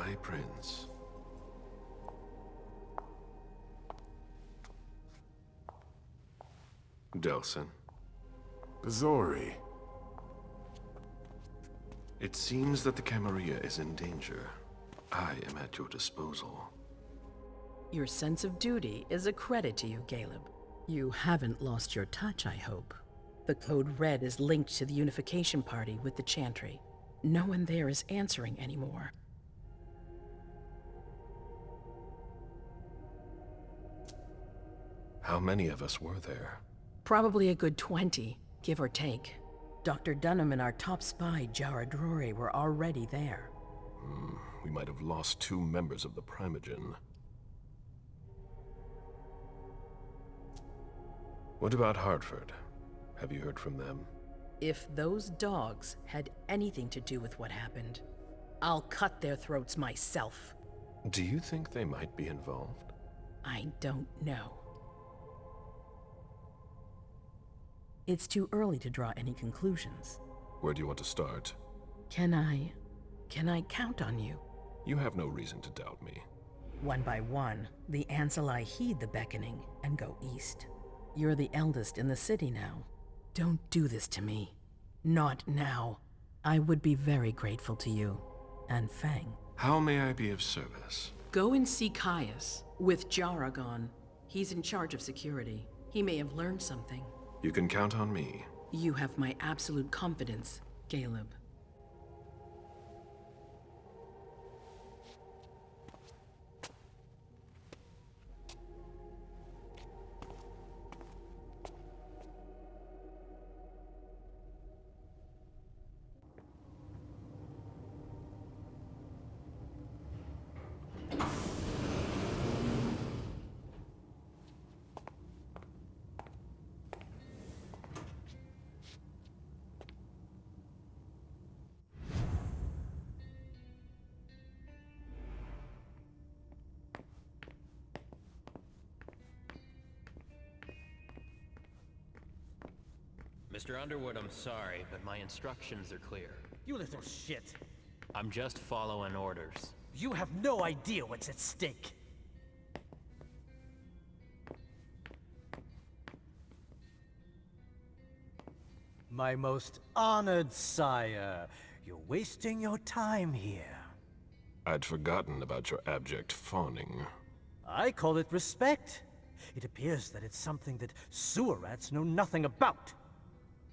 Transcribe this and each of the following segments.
my prince. Delson. Bazori. It seems that the Camarilla is in danger. I am at your disposal. Your sense of duty is a credit to you, Galeb. You haven't lost your touch, I hope. The Code Red is linked to the Unification Party with the Chantry. No one there is answering anymore. How many of us were there? Probably a good 20, give or take. Dr. Dunham and our top spy, Jara Drury, were already there. We might have lost 2 members of the Primogen. What about Hartford? Have you heard from them? If those dogs had anything to do with what happened, I'll cut their throats myself. Do you think they might be involved? I don't know. It's too early to draw any conclusions. Where do you want to start? Can I count on you? You have no reason to doubt me. One by one, the Ancillai heed the beckoning and go east. You're the eldest in the city now. Don't do this to me. Not now. I would be very grateful to you. And Fang. How may I be of service? Go and see Caius, with Jara gone. He's in charge of security. He may have learned something. You can count on me. You have my absolute confidence, Galeb. Mr. Underwood, I'm sorry, but my instructions are clear. You little shit. I'm just following orders. You have no idea what's at stake. My most honored sire, you're wasting your time here. I'd forgotten about your abject fawning. I call it respect. It appears that it's something that sewer rats know nothing about.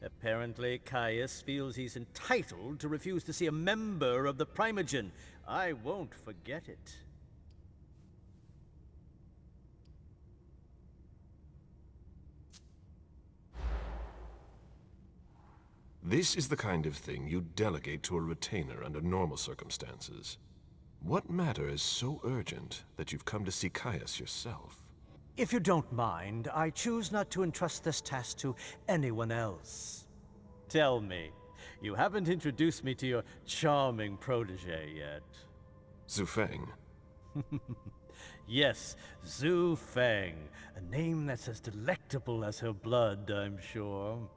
Apparently, Caius feels he's entitled to refuse to see a member of the Primogen. I won't forget it. This is the kind of thing you delegate to a retainer under normal circumstances. What matter is so urgent that you've come to see Caius yourself? If you don't mind, I choose not to entrust this task to anyone else. Tell me, you haven't introduced me to your charming protege yet. Zhu Feng. Yes, Zhu Feng, a name that's as delectable as her blood, I'm sure.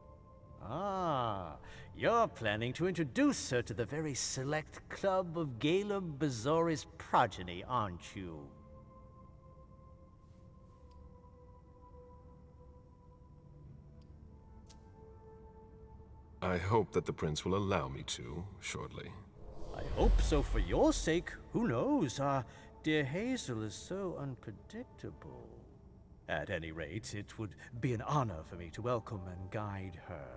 Ah, you're planning to introduce her to the very select club of Galeb Bazori's progeny, aren't you? I hope that the prince will allow me to, shortly. I hope so for your sake. Who knows? Dear Hazel is so unpredictable. At any rate, it would be an honor for me to welcome and guide her.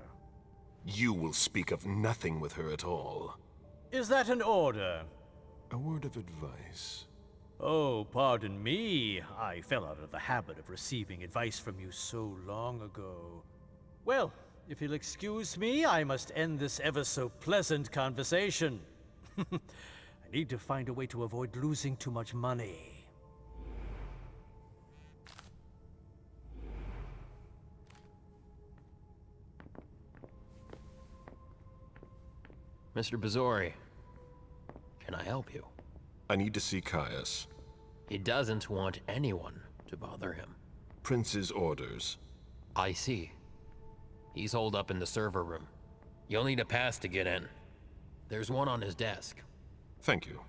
You will speak of nothing with her at all. Is that an order? A word of advice. Oh, pardon me. I fell out of the habit of receiving advice from you so long ago. Well, if you'll excuse me, I must end this ever-so-pleasant conversation. I need to find a way to avoid losing too much money. Mr. Bazori, can I help you? I need to see Caius. He doesn't want anyone to bother him. Prince's orders. I see. He's holed up in the server room. You'll need a pass to get in. There's one on his desk. Thank you.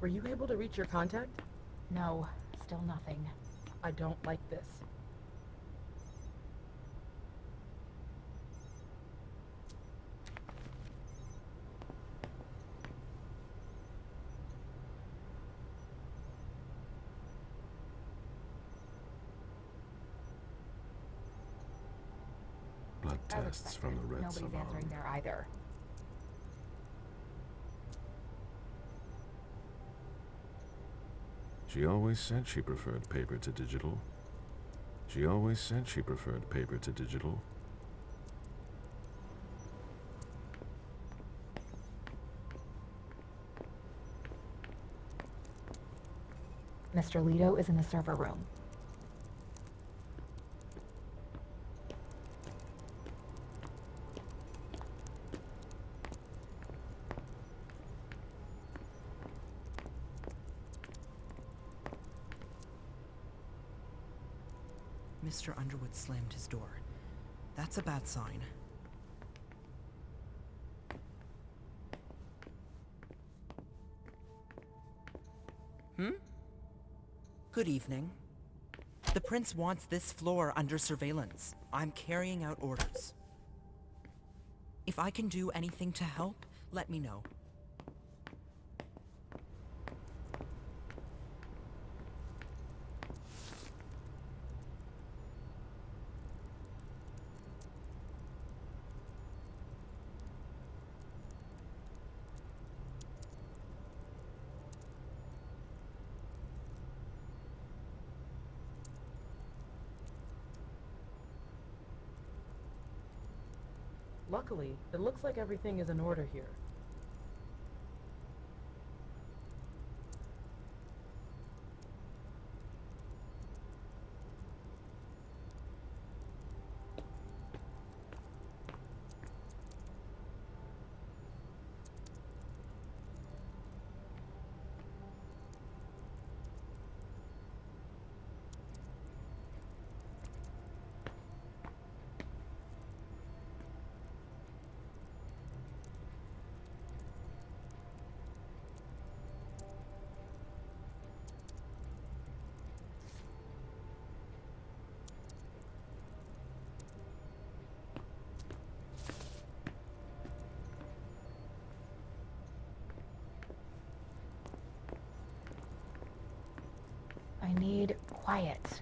Were you able to reach your contact? No, still nothing. I don't like this. Blood I tests respect from it. the Red Nobody's Salon. answering there either. She always said she preferred paper to digital. She always said she preferred paper to digital. Mr. Leto is in the server room. Mr. Underwood slammed his door. That's a bad sign. Good evening. The prince wants this floor under surveillance. I'm carrying out orders. If I can do anything to help, let me know. Luckily, it looks like everything is in order here. I need quiet.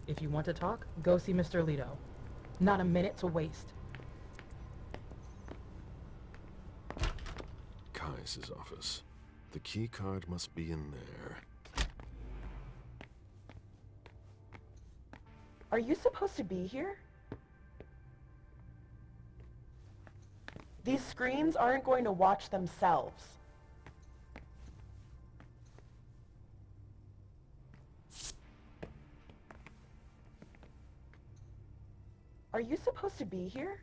If you want to talk, go see Mr. Leto. Not a minute to waste. Kai's office. The key card must be in there. Are you supposed to be here? These screens aren't going to watch themselves. Are you supposed to be here?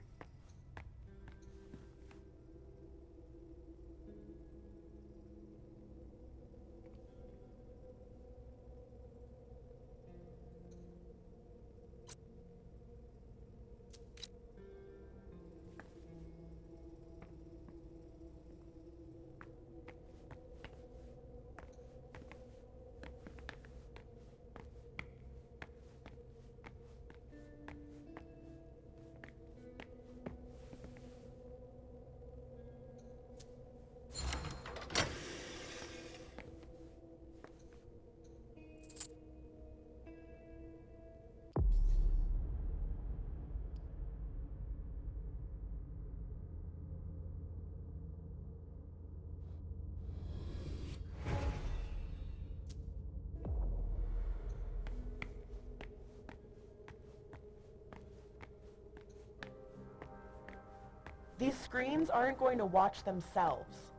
These screens aren't going to watch themselves.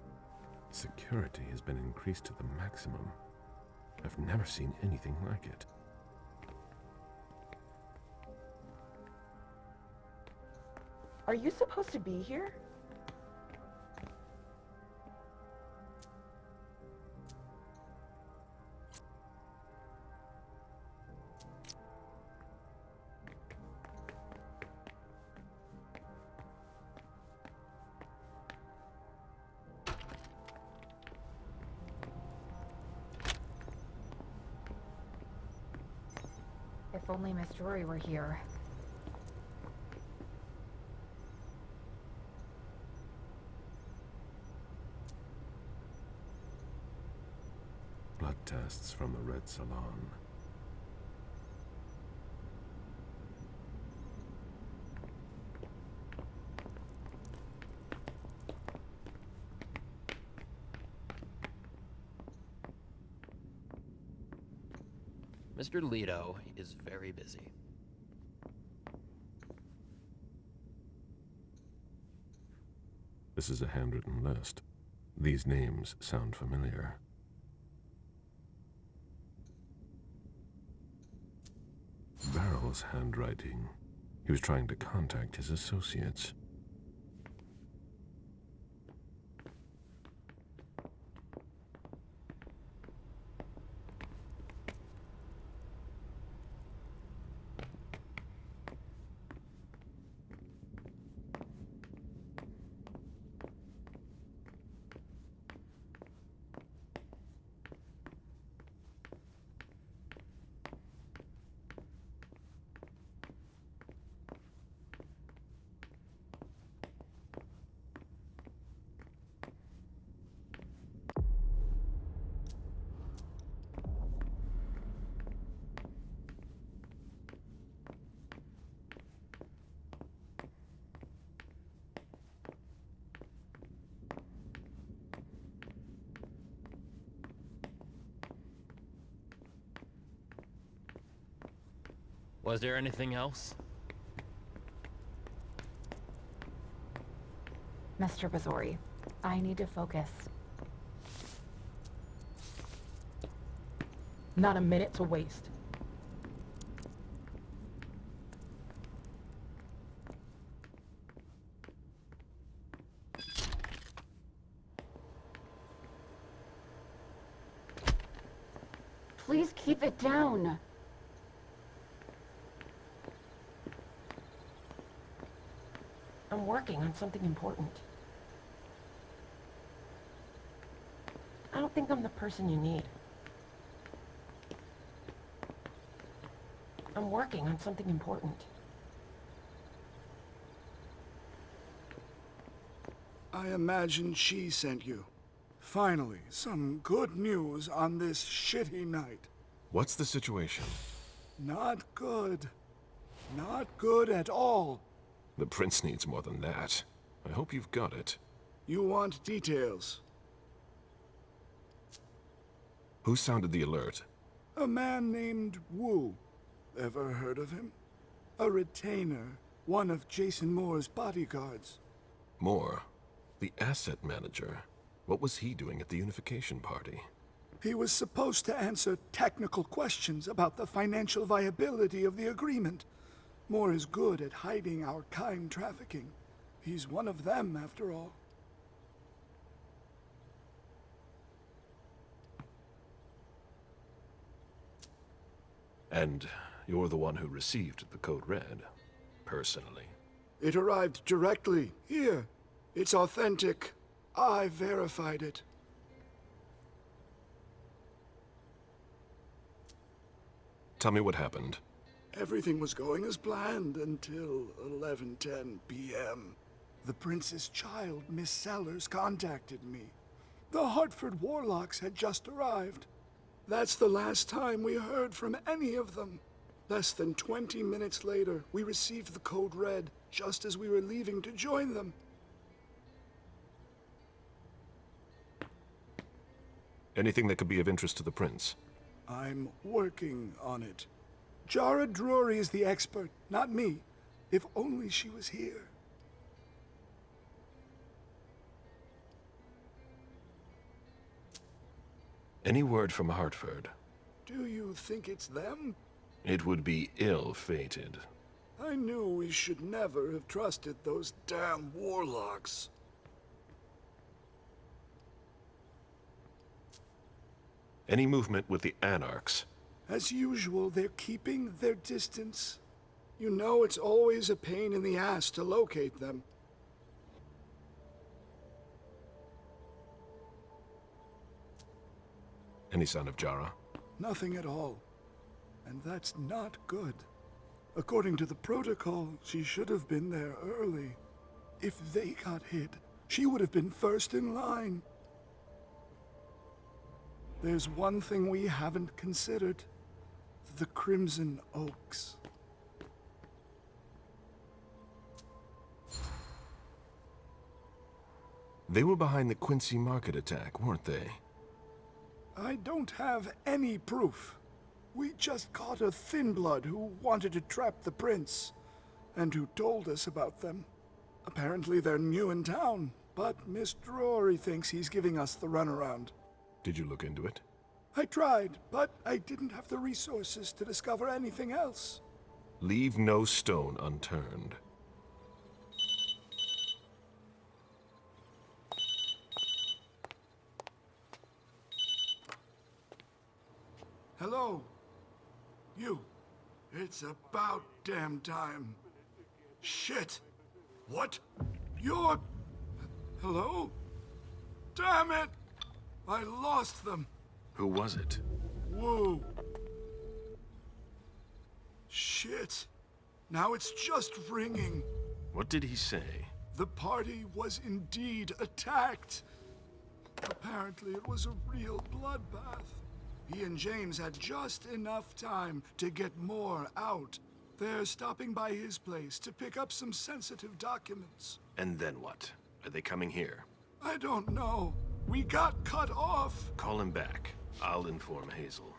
Security has been increased to the maximum. I've never seen anything like it. Are you supposed to be here? If only Miss Drury were here. Blood tests from the Red Salon. Mr. Leto is very busy. This is a handwritten list. These names sound familiar. Barrel's handwriting. He was trying to contact his associates. Was there anything else? Mr. Bazori, I need to focus. Not a minute to waste. Please keep it down. I'm working on something important. I don't think I'm the person you need. I'm working on something important. I imagine she sent you. Finally, some good news on this shitty night. What's the situation? Not good. Not good at all. The prince needs more than that. I hope you've got it. You want details. Who sounded the alert? A man named Wu. Ever heard of him? A retainer, one of Jason Moore's bodyguards. Moore, the asset manager. What was he doing at the unification party? He was supposed to answer technical questions about the financial viability of the agreement. Moore is good at hiding our kind trafficking. He's one of them, after all. And you're the one who received the Code Red, personally. It arrived directly, here. It's authentic. I verified it. Tell me what happened. Everything was going as planned until 11:10 p.m. The prince's child, Miss Sellers, contacted me. The Hartford Warlocks had just arrived. That's the last time we heard from any of them. Less than 20 minutes later, we received the Code Red, just as we were leaving to join them. Anything that could be of interest to the prince? I'm working on it. Jara Drury is the expert, not me. If only she was here. Any word from Hartford? Do you think it's them? It would be ill-fated. I knew we should never have trusted those damn warlocks. Any movement with the Anarchs? As usual, they're keeping their distance. You know it's always a pain in the ass to locate them. Any sign of Jara? Nothing at all. and that's not good. According to the protocol, she should have been there early. If they got hit, she would have been first in line. There's one thing we haven't considered. The Crimson Oaks. They were behind the Quincy Market attack, weren't they? I don't have any proof. We just caught a thin blood who wanted to trap the prince, and who told us about them. Apparently they're new in town, but Mr. Rory thinks he's giving us the runaround. Did you look into it? I tried, but I didn't have the resources to discover anything else. Leave no stone unturned. Hello? You. It's about damn time. Shit! What? You're... Hello? Damn it! I lost them. Who was it? Whoa. Shit. Now it's just ringing. What did he say? The party was indeed attacked. Apparently it was a real bloodbath. He and James had just enough time to get more out. They're stopping by his place to pick up some sensitive documents. And then what? Are they coming here? I don't know. We got cut off. Call him back. I'll inform Hazel.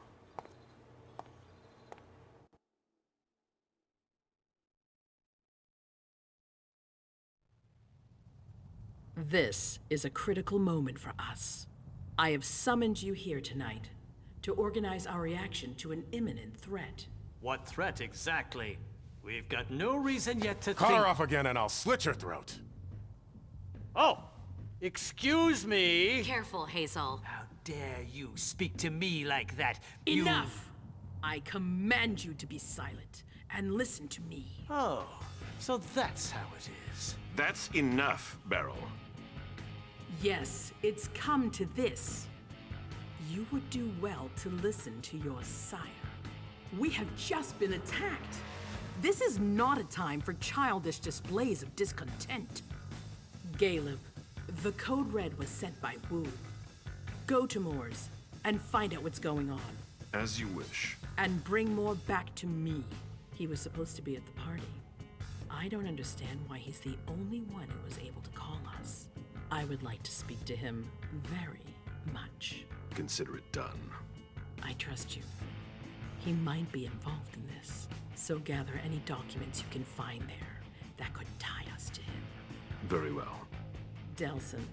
This is a critical moment for us. I have summoned you here tonight to organize our reaction to an imminent threat. What threat exactly? We've got no reason yet to Call think... her off again and I'll slit your throat. Oh! Excuse me! Careful, Hazel. How dare you speak to me like that? Enough! I command you to be silent and listen to me. Oh, so that's how it is. That's enough, Beryl. Yes, it's come to this. You would do well to listen to your sire. We have just been attacked. This is not a time for childish displays of discontent. Galeb, the code red was sent by Wu. Go to Moore's and find out what's going on. As you wish. And bring Moore back to me. He was supposed to be at the party. I don't understand why he's the only one who was able to call us. I would like to speak to him very much. Consider it done. I trust you. He might be involved in this, so gather any documents you can find there that could tie us to him. Very well. Delson,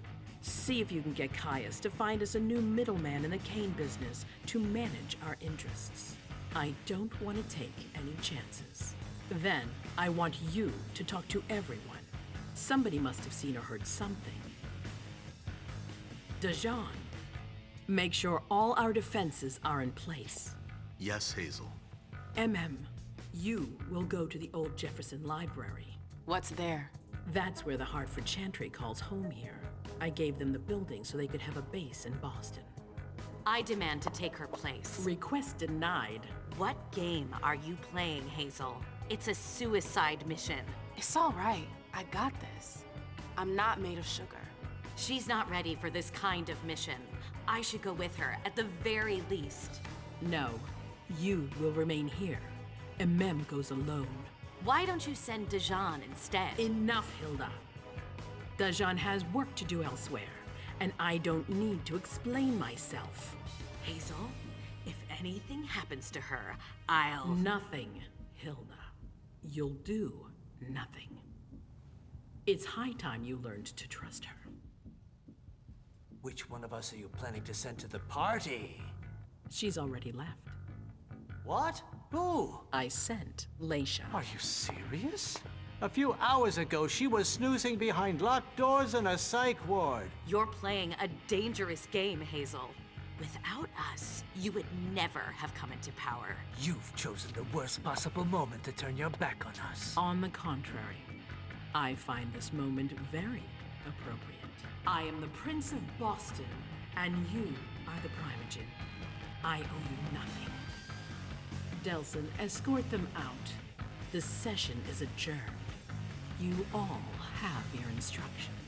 see if you can get Caius to find us a new middleman in the cane business to manage our interests. I don't want to take any chances. Then, I want you to talk to everyone. Somebody must have seen or heard something. Dajan, make sure all our defenses are in place. Yes, Hazel. You will go to the old Jefferson Library. What's there? That's where the Hartford Chantry calls home here. I gave them the building so they could have a base in Boston. I demand to take her place. Request denied. What game are you playing, Hazel? It's a suicide mission. It's all right. I got this. I'm not made of sugar. She's not ready for this kind of mission. I should go with her, at the very least. No, you will remain here. Goes alone. Why don't you send Dajan instead? Enough, Hilda. Dajan has work to do elsewhere, and I don't need to explain myself. Hazel, if anything happens to her, I'll... Nothing, Hilda. You'll do nothing. It's high time you learned to trust her. Which one of us are you planning to send to the party? She's already left. What? Who? I sent Leisha. Are you serious? A few hours ago, she was snoozing behind locked doors in a psych ward. You're playing a dangerous game, Hazel. Without us, you would never have come into power. You've chosen the worst possible moment to turn your back on us. On the contrary, I find this moment very appropriate. I am the Prince of Boston, and you are the Primogen. I owe you nothing. Delson, escort them out. The session is adjourned. You all have your instructions.